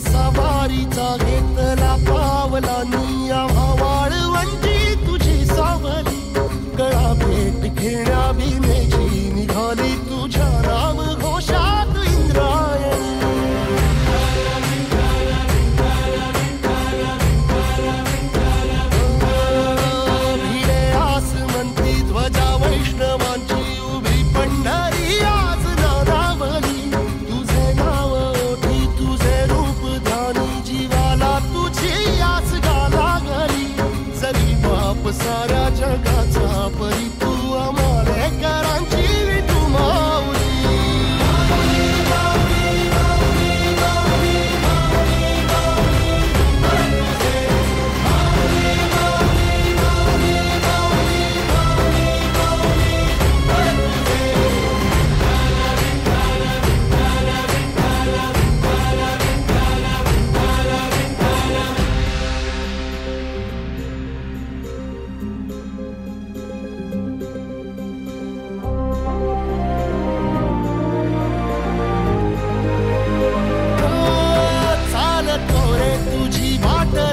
सवारीचा घेतला पावला निया वाळवंटी तुझी सावली गळा भेट घेण्या भीमेची निघाली तुझ्या राम घोषात इंद्रायणी भिडे आसमंती ध्वजा वैष्णवांची उभी पंढरी आज नादावली तुझे नाव ओठी तुझे रूप ध्यानी जीवाला तुझी आस गा लागली जरी बाप साऱ्या जगाचा परी तू आमालेकरांची विठू माऊली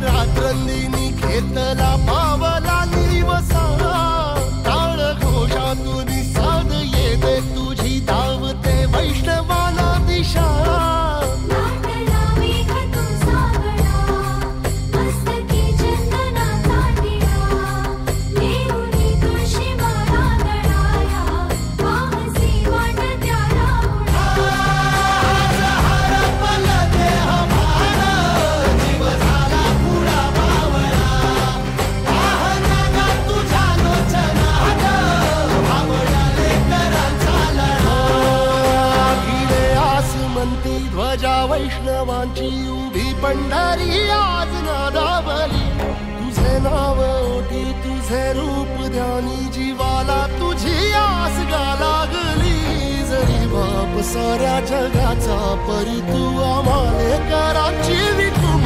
रात्रंदिनी घेतला पावला निवसा टाळ घोषातून साध येते तुझी धावते वैष्णवाला दिशा ध्वजा वैष्णवांची उभी पंढरी आज नादावली तुझे नाव ओठी तुझे रूप ध्यानी जीवाला तुझी आस गा लागली जरी बाप साऱ्या जगाचा परी तू आमालेकरांची विठू